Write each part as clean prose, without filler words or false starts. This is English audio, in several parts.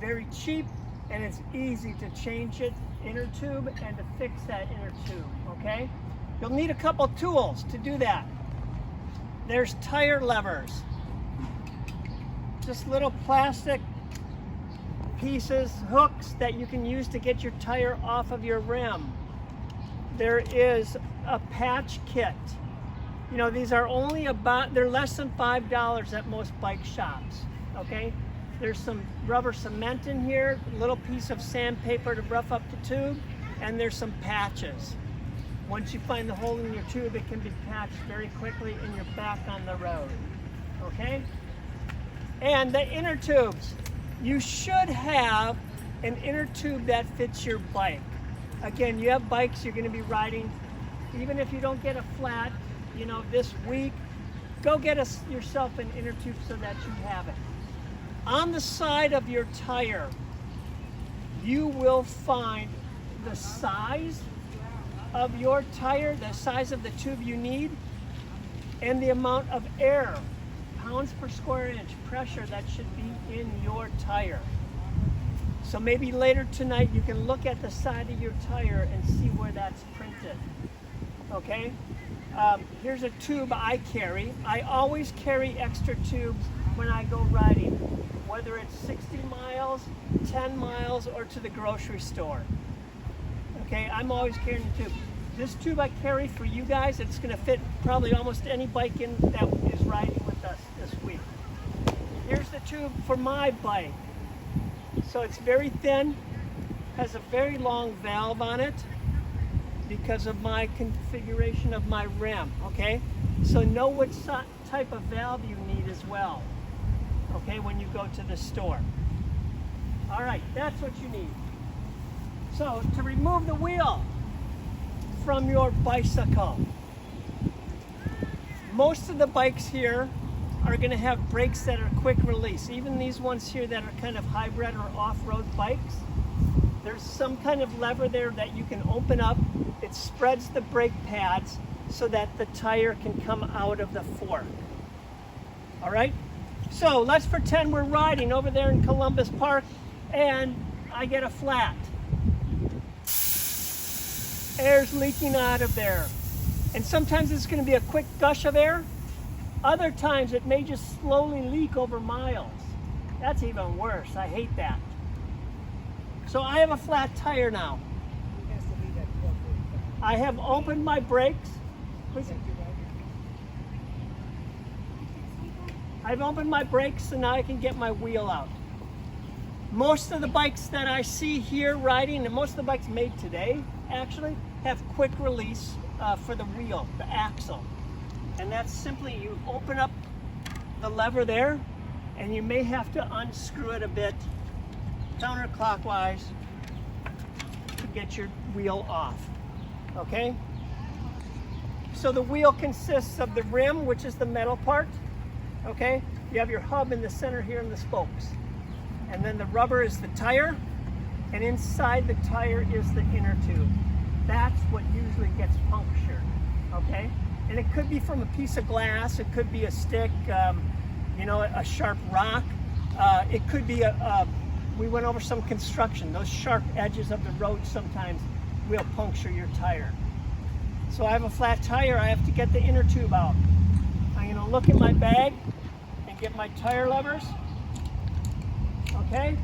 very cheap, and it's easy to change it inner tube and to fix that inner tube, okay? You'll need a couple tools to do that. There's tire levers. Just little plastic pieces, hooks that you can use to get your tire off of your rim. There is a patch kit. You know, these are only about, they're less than $5 at most bike shops, okay? There's some rubber cement in here, a little piece of sandpaper to rough up the tube, and there's some patches. Once you find the hole in your tube, it can be patched very quickly and you're back on the road, okay? And the inner tubes. You should have an inner tube that fits your bike. Again, you have bikes you're gonna be riding, even if you don't get a flat, you know, this week, go get yourself an inner tube so that you have it. On the side of your tire, you will find the size of your tire, the size of the tube you need, and the amount of air, pounds per square inch pressure that should be in your tire. So maybe later tonight you can look at the side of your tire and see where that's printed, okay? Here's a tube I carry. I always carry extra tubes when I go riding, whether it's 60 miles, 10 miles, or to the grocery store. Okay, I'm always carrying a tube. This tube I carry for you guys, it's gonna fit probably almost any bike in that is riding with us this week. Here's the tube for my bike. So it's very thin, has a very long valve on it because of my configuration of my rim, okay? So know what type of valve you need as well, okay, when you go to the store. All right, that's what you need. So to remove the wheel from your bicycle, most of the bikes here are going to have brakes that are quick release. Even these ones here that are kind of hybrid or off-road bikes, there's some kind of lever there that you can open up. It spreads the brake pads so that the tire can come out of the fork. All right? So let's pretend we're riding over there in Columbus Park and I get a flat. Air's leaking out of there. And sometimes it's going to be a quick gush of air. Other times it may just slowly leak over miles. That's even worse. I hate that. So I have a flat tire now. I have opened my brakes. I've opened my brakes and now I can get my wheel out. Most of the bikes that I see here riding, and most of the bikes made today actually, have quick release for the wheel, the axle. And that's simply you open up the lever there and you may have to unscrew it a bit counterclockwise to get your wheel off, okay? So the wheel consists of the rim, which is the metal part, okay? You have your hub in the center here and the spokes. And then the rubber is the tire, and inside the tire is the inner tube. That's what usually gets punctured, okay? And it could be from a piece of glass, it could be a stick, you know, a sharp rock. It could be we went over some construction. Those sharp edges of the road sometimes will puncture your tire. So I have a flat tire, I have to get the inner tube out. I'm gonna look in my bag and get my tire levers, okay?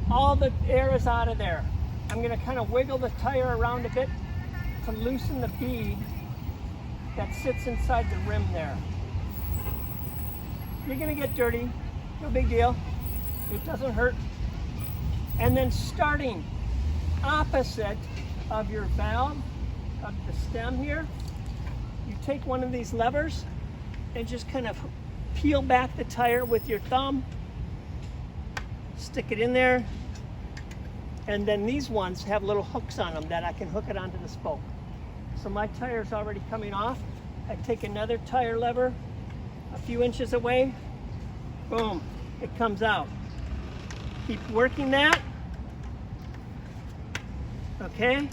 All the air is out of there. I'm gonna kind of wiggle the tire around a bit to loosen the bead that sits inside the rim there. You're gonna get dirty, no big deal. It doesn't hurt. And then starting opposite of your valve, of the stem here, you take one of these levers and just kind of peel back the tire with your thumb, stick it in there, and then these ones have little hooks on them that I can hook it onto the spoke. So my tire's already coming off. I take another tire lever a few inches away, boom, it comes out. Keep working that, okay?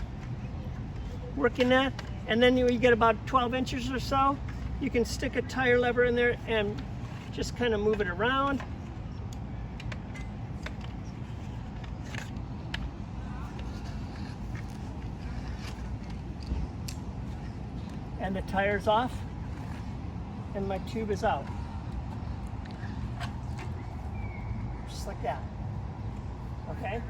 Working that, and then you get about 12 inches or so, you can stick a tire lever in there and just kind of move it around. and the tire's off, and my tube is out. Just like that. Okay?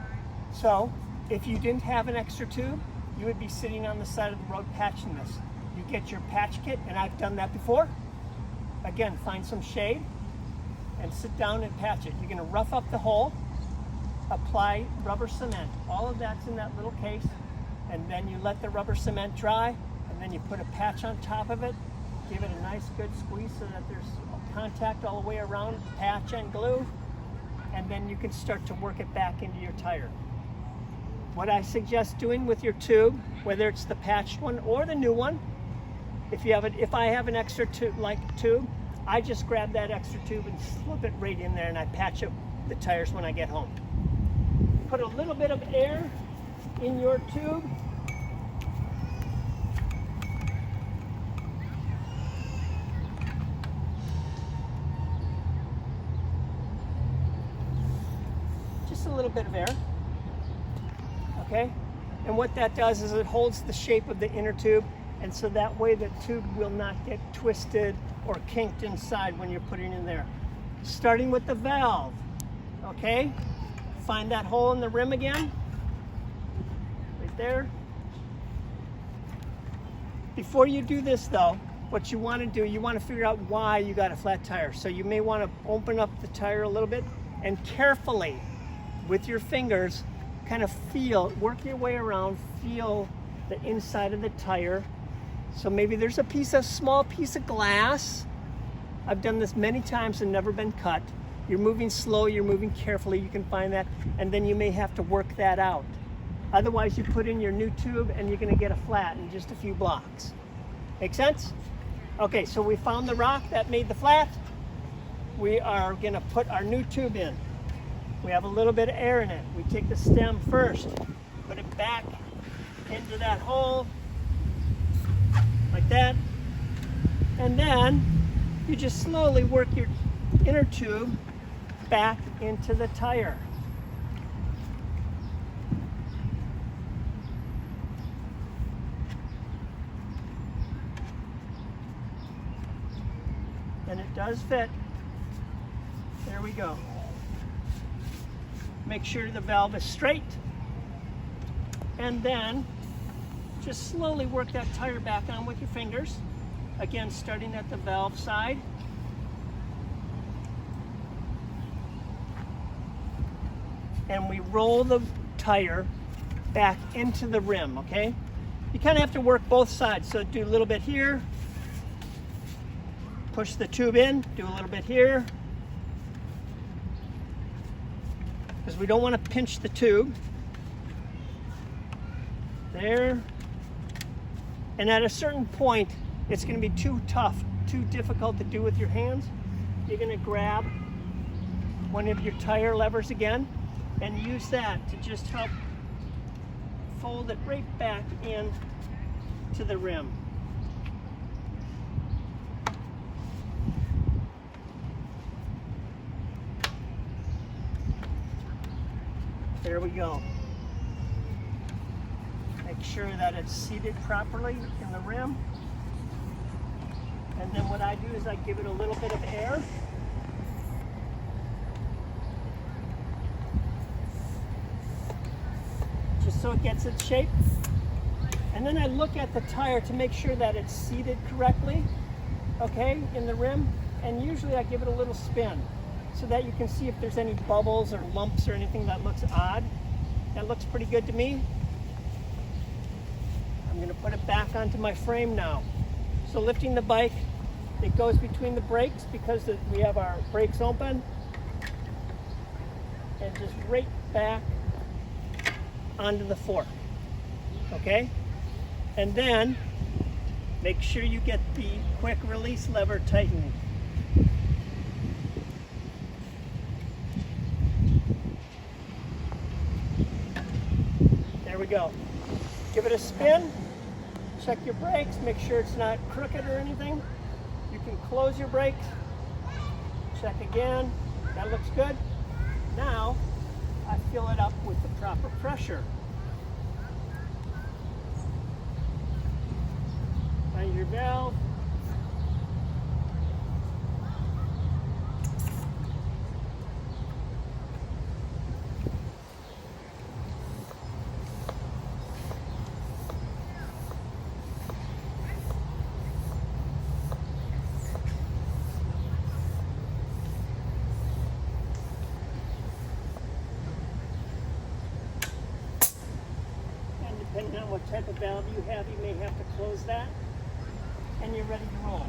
So, if you didn't have an extra tube, you would be sitting on the side of the road patching this. You get your patch kit, and I've done that before. Again, find some shade and sit down and patch it. You're gonna rough up the hole, apply rubber cement. All of that's in that little case, and then you let the rubber cement dry, and then you put a patch on top of it, give it a nice good squeeze so that there's contact all the way around, patch and glue, and then you can start to work it back into your tire. What I suggest doing with your tube, whether it's the patched one or the new one, if I have an extra tube, I just grab that extra tube and slip it right in there, and I patch up the tires when I get home. Put a little bit of air in your tube. Just a little bit of air. Okay? And what that does is it holds the shape of the inner tube, and so that way the tube will not get twisted or kinked inside when you're putting it in there. Starting with the valve, okay? Find that hole in the rim again, right there. Before you do this though, what you want to do, you want to figure out why you got a flat tire. So you may want to open up the tire a little bit and carefully, with your fingers, kind of work your way around, feel the inside of the tire. So maybe there's a small piece of glass. I've done this many times and never been cut. You're moving slow, you're moving carefully, you can find that, and then you may have to work that out. Otherwise, you put in your new tube and you're gonna get a flat in just a few blocks. Make sense? Okay, so we found the rock that made the flat. We are gonna put our new tube in. We have a little bit of air in it. We take the stem first, put it back into that hole, like that, and then you just slowly work your inner tube back into the tire. And it does fit. There we go. Make sure the valve is straight, and then just slowly work that tire back on with your fingers. Again, starting at the valve side. And we roll the tire back into the rim, okay? You kind of have to work both sides. So do a little bit here, push the tube in, do a little bit here, because we don't want to pinch the tube. There. And at a certain point, it's going to be too tough, too difficult to do with your hands. You're going to grab one of your tire levers again and use that to just help fold it right back in to the rim. There we go. Make sure that it's seated properly in the rim. And then what I do is I give it a little bit of air. Just so it gets its shape. And then I look at the tire to make sure that it's seated correctly, okay, in the rim. And usually I give it a little spin so that you can see if there's any bubbles or lumps or anything that looks odd. That looks pretty good to me. I'm going to put it back onto my frame now. So lifting the bike, it goes between the brakes because we have our brakes open, and just right back onto the fork, okay? And then make sure you get the quick release lever tightened. There we go. Give it a spin, check your brakes, make sure it's not crooked or anything. You can close your brakes, check again, that looks good. Now, I fill it up with the proper pressure. Find your valve. Depending on what type of valve you have, you may have to close that, and you're ready to roll.